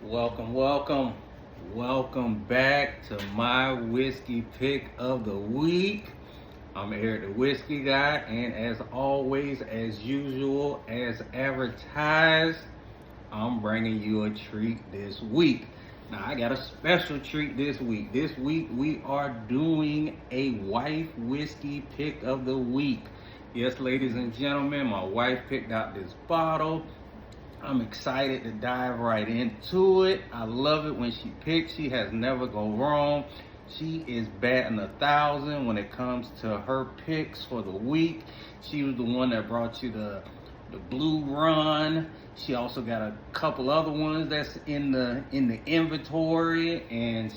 Welcome back to my whiskey pick of the week. I'm Eric the Whiskey Guy, and as always, as usual, as advertised, I'm bringing you a treat this week. Now, I got a special treat this week. This week, we are doing a wife whiskey pick of the week. Yes, ladies and gentlemen, my wife picked out this bottle. I'm excited to dive right into it. I love it when she picks. She has never gone wrong. She is batting 1,000 when it comes to her picks for the week. She was the one that brought you the Blue Run. She also got a couple other ones that's in the inventory. And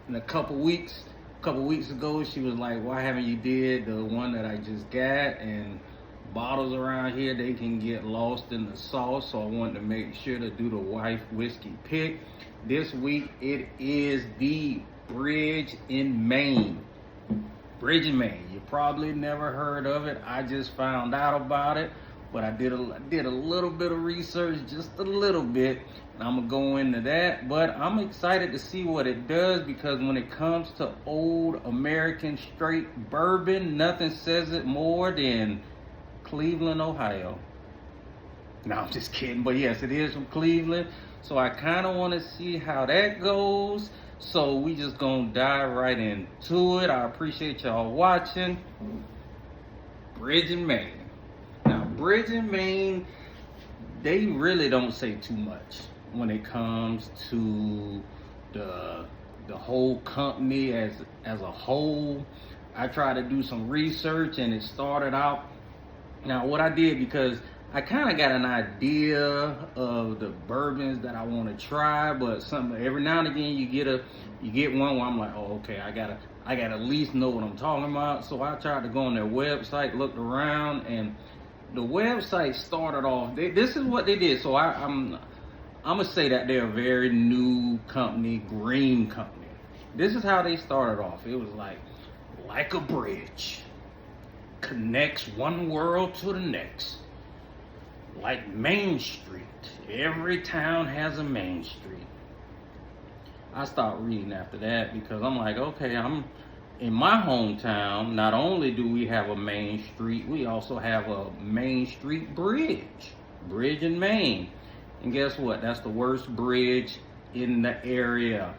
in a couple weeks ago, she was like, "Why haven't you did the one that I just got?" And bottles around here, they can get lost in the sauce, so I wanted to make sure to do the wife whiskey pick. This week it is the Bridge in Maine. Bridge in Maine. You probably never heard of it. I just found out about it, but I did a little bit of research, just a little bit, and I'm gonna go into that. But I'm excited to see what it does, because when it comes to old American straight bourbon, nothing says it more than Cleveland, Ohio. No, I'm just kidding, but yes, it is from Cleveland. So I kind of want to see how that goes. So we just gonna dive right into it. I appreciate y'all watching. Bridge in Maine. Now, Bridge in Maine, they really don't say too much when it comes to the whole company as a whole. I tried to do some research, and it started out. Now, what I did, because I kind of got an idea of the bourbons that I want to try, but every now and again you get one where I'm like, oh, okay, I gotta at least know what I'm talking about. So I tried to go on their website, looked around, and the website started off. This is what they did. So I'm gonna say that they're a very new company, green company. This is how they started off. It was like a bridge connects one world to the next, like Main Street. Every town has a Main Street. I stopped reading after that, because I'm like, okay, I'm in my hometown. Not only do we have a Main Street, we also have a Main Street bridge in Maine. And guess what? That's the worst bridge in the area.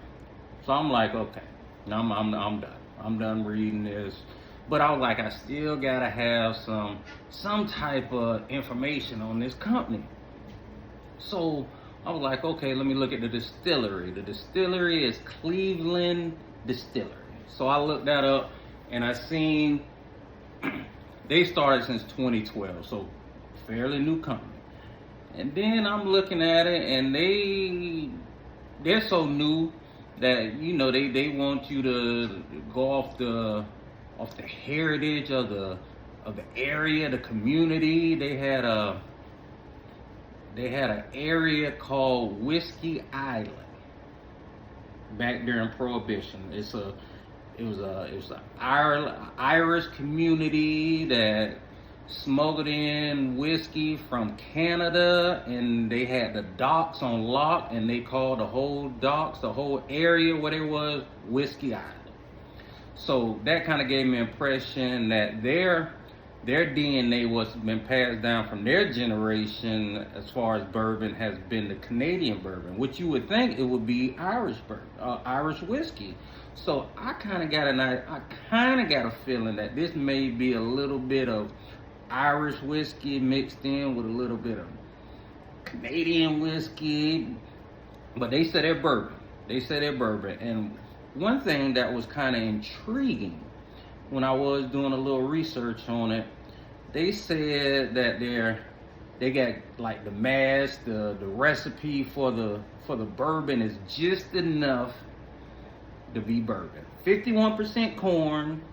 So I'm like, okay, I'm done. I'm done reading this. But I was like, I still gotta have some type of information on this company. So I was like, okay, let me look at the distillery. The distillery is Cleveland Distillery. So I looked that up, and I seen they started since 2012, so fairly new company. And then I'm looking at it, and they're so new that, you know, they want you to go off the heritage of the area, the community. They had an area called Whiskey Island back during Prohibition. It was an Irish community that smuggled in whiskey from Canada, and they had the docks on lock, and they called the whole docks, the whole area where it was, Whiskey Island. So that kind of gave me an impression that their DNA was been passed down from their generation as far as bourbon has been the Canadian bourbon, which you would think it would be Irish bourbon, Irish whiskey. So I kind of got a feeling that this may be a little bit of Irish whiskey mixed in with a little bit of Canadian whiskey, but they said they're bourbon. And one thing that was kind of intriguing when I was doing a little research on it, they said that they got like the mash, the recipe for the bourbon is just enough to be bourbon. 51% corn,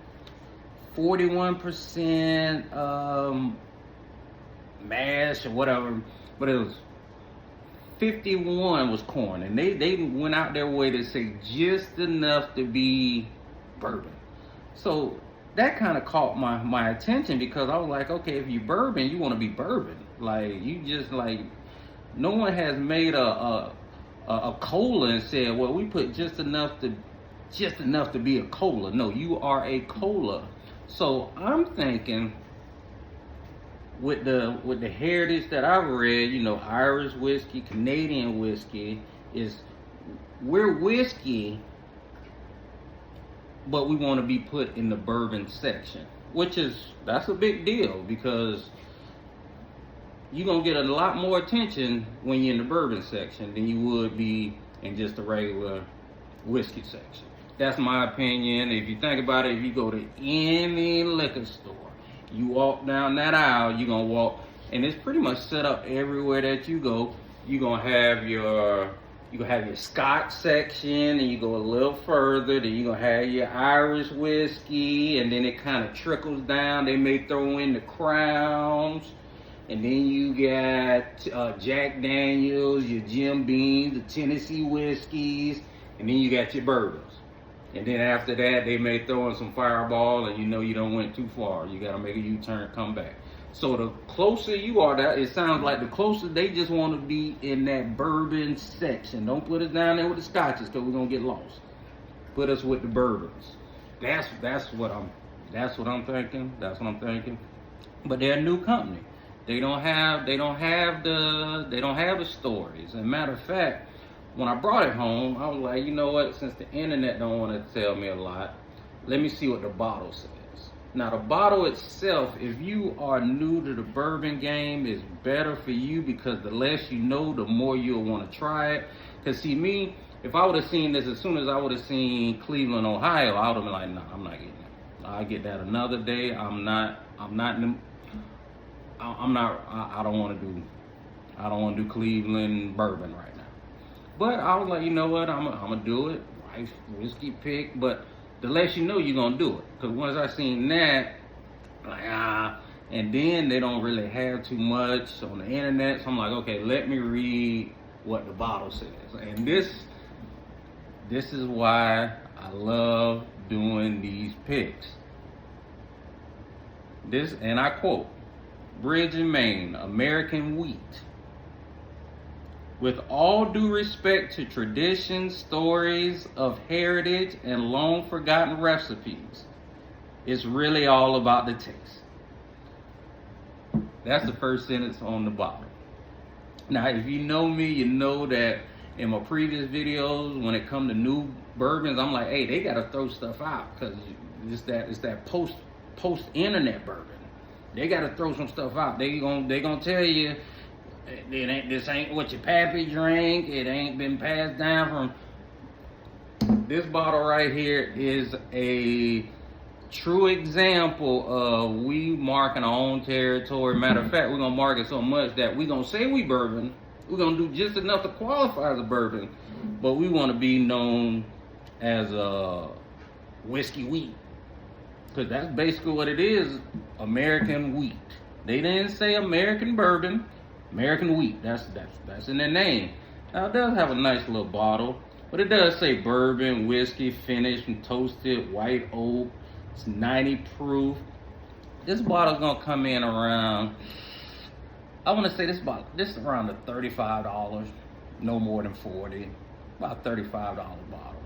41% mash or whatever, but it was 51 was corn, and they went out their way to say just enough to be bourbon. So that kind of caught my attention, because I was like, okay, if you bourbon, you want to be bourbon. Like, you just like, no one has made a a cola and said, well, we put just enough to be a cola. No, you are a cola. So I'm thinking with the heritage that I've read, you know, Irish whiskey, Canadian whiskey, is we're whiskey, but we want to be put in the bourbon section, that's a big deal, because you're gonna get a lot more attention when you're in the bourbon section than you would be in just the regular whiskey section. That's my opinion. If you think about it, if you go to any liquor store, you walk down that aisle, you're gonna walk, and it's pretty much set up everywhere that you go. You're gonna have your Scotch section, and you go a little further, then you're gonna have your Irish whiskey, and then it kind of trickles down. They may throw in the Crowns, and then you got Jack Daniels, your Jim Beams, the Tennessee whiskeys, and then you got your bourbons. And then after that, they may throw in some Fireball, and you know you don't went too far. You got to make a U-turn, come back. So the closer you are, that it sounds like the closer they just want to be in that bourbon section. Don't put us down there with the scotches, because we're gonna get lost. Put us with the bourbons. That's what I'm thinking. That's what I'm thinking. But they're a new company. They don't have the stories. And matter of fact, when I brought it home, I was like, you know what? Since the internet don't want to tell me a lot, let me see what the bottle says. Now, the bottle itself, if you are new to the bourbon game, is better for you, because the less you know, the more you'll want to try it. Because see, me, if I would have seen this as soon as I would have seen Cleveland, Ohio, I would have been like, nah, I'm not getting that. I'll get that another day. I don't want to do Cleveland bourbon right now. But I was like, you know what? I'm gonna do it. Rice whiskey pick. But the less you know, you're gonna do it. Because once I seen that, like and then they don't really have too much on the internet. So I'm like, okay, let me read what the bottle says. And this is why I love doing these picks. This, and I quote, Bridge in Maine, American wheat. With all due respect to traditions, stories of heritage, and long forgotten recipes, it's really all about the taste. That's the first sentence on the bottle. Now, if you know me, you know that in my previous videos, when it come to new bourbons, I'm like, hey, they gotta throw stuff out, because it's that post internet bourbon. They gotta throw some stuff out. They gonna tell you, this ain't what your pappy drank. It ain't been passed down from. This bottle right here is a true example of we marking our own territory. Matter of fact, we're gonna mark it so much that we're gonna say we bourbon. We're gonna do just enough to qualify as a bourbon, but we want to be known as a whiskey wheat, because that's basically what it is. American wheat. They didn't say American bourbon. American wheat, that's in their name. Now, it does have a nice little bottle, but it does say bourbon, whiskey, finished and toasted, white oak. It's 90 proof. This bottle's gonna come in around, I wanna say this is around the $35, no more than 40, about $35 bottle.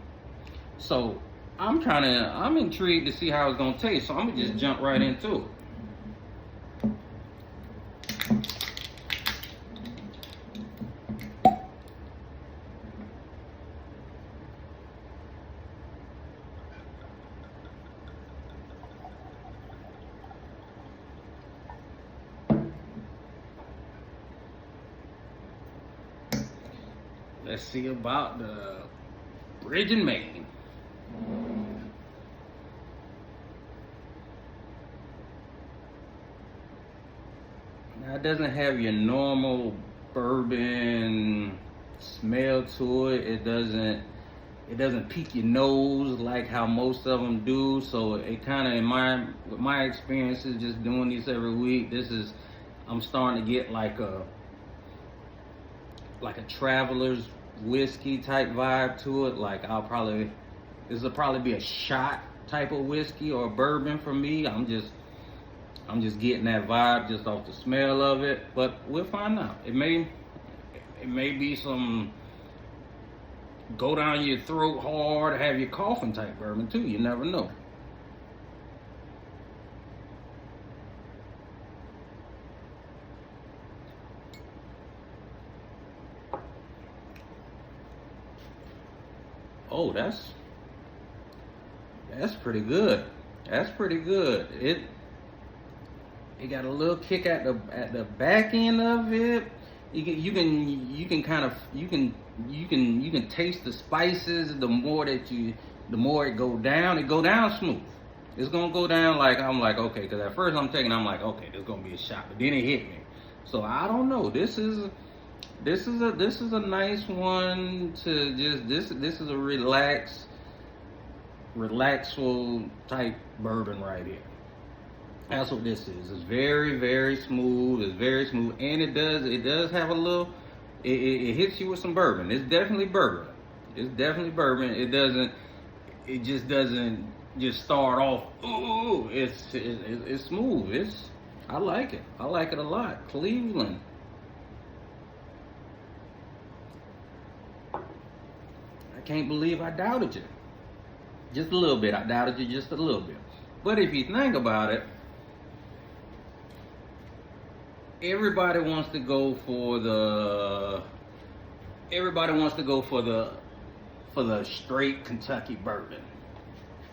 So I'm intrigued to see how it's gonna taste, so I'm gonna just jump right into it. Let's see about the Bridge in Maine. Now, it doesn't have your normal bourbon smell to it. It doesn't pique your nose like how most of them do. So it kind of, with my experiences just doing these every week, I'm starting to get like a traveler's whiskey type vibe to it. Like this will probably be a shot type of whiskey or bourbon for me. I'm just getting that vibe just off the smell of it, but we'll find out. It may be some go down your throat hard, have your coughing type bourbon too. You never know. Oh, that's pretty good. That's pretty good. It got a little kick at the back end of it. You can kind of you can taste the spices. The more it go down smooth. It's gonna go down like I'm like okay, because at first I'm like okay, there's gonna be a shot, but then it hit me. So I don't know. This is a nice one to just this is a relaxful type bourbon right here. That's what this is. It's very, very smooth. It's very smooth, and it does have a little. It hits you with some bourbon. It's definitely bourbon. It's definitely bourbon. It just doesn't just start off. Ooh, it's smooth. I like it. I like it a lot. Cleveland. I can't believe I doubted you. Just a little bit. I doubted you just a little bit. But if you think about it, everybody wants to go for the straight Kentucky bourbon,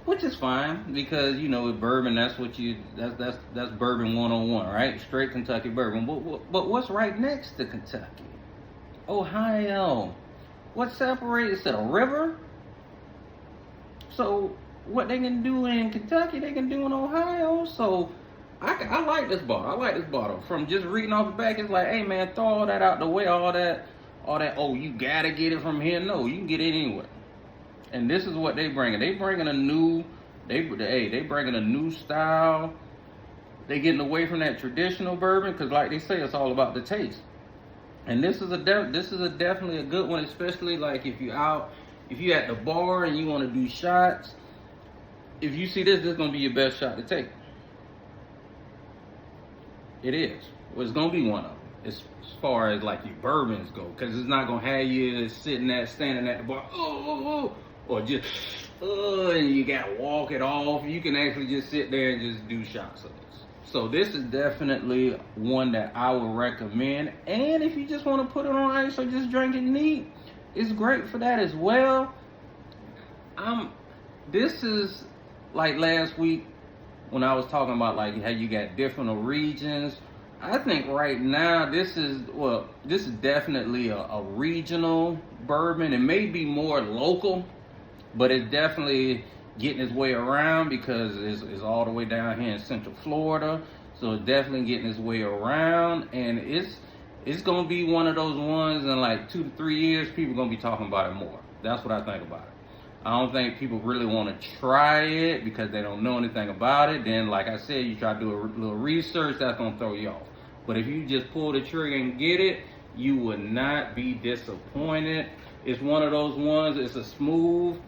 which is fine because with bourbon that's bourbon 101, right? Straight Kentucky bourbon. But what's right next to Kentucky? Ohio. What separates it? A river? So what they can do in Kentucky, they can do in Ohio. So I like this bottle. I like this bottle. From just reading off the back, it's like, hey man, throw all that out the way, all that. Oh, you gotta get it from here. No, you can get it anywhere. And this is what they bringing. They bringing a new style. They getting away from that traditional bourbon because, like they say, it's all about the taste. And this is definitely a good one, especially like if you at the bar and you want to do shots. If you see this is gonna be your best shot to take. It is. Well, it's gonna be one of them as far as like your bourbons go, because it's not gonna have you standing at the bar, or just and you gotta walk it off. You can actually just sit there and just do shots of this. So this is definitely one that I would recommend. And if you just want to put it on ice or just drink it neat, it's great for that as well. This is like last week when I was talking about like how you got different regions. I think right now this is definitely a regional bourbon. It may be more local, but it's definitely getting its way around because it's all the way down here in Central Florida. So it's definitely getting its way around, and it's gonna be one of those ones in like 2 to 3 years, people gonna be talking about it more. That's what I think about it. I don't think people really want to try it because they don't know anything about it. Then, like I said, you try to do a little research, that's gonna throw you off. But if you just pull the trigger and get it, you would not be disappointed. It's one of those ones. It's a smooth.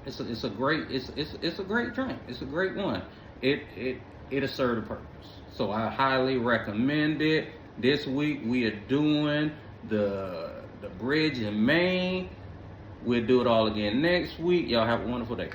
It's a great drink. It's a great one. It'll serve the purpose. So I highly recommend it. This week we are doing the bridge in Maine. We'll do it all again next week. Y'all have a wonderful day.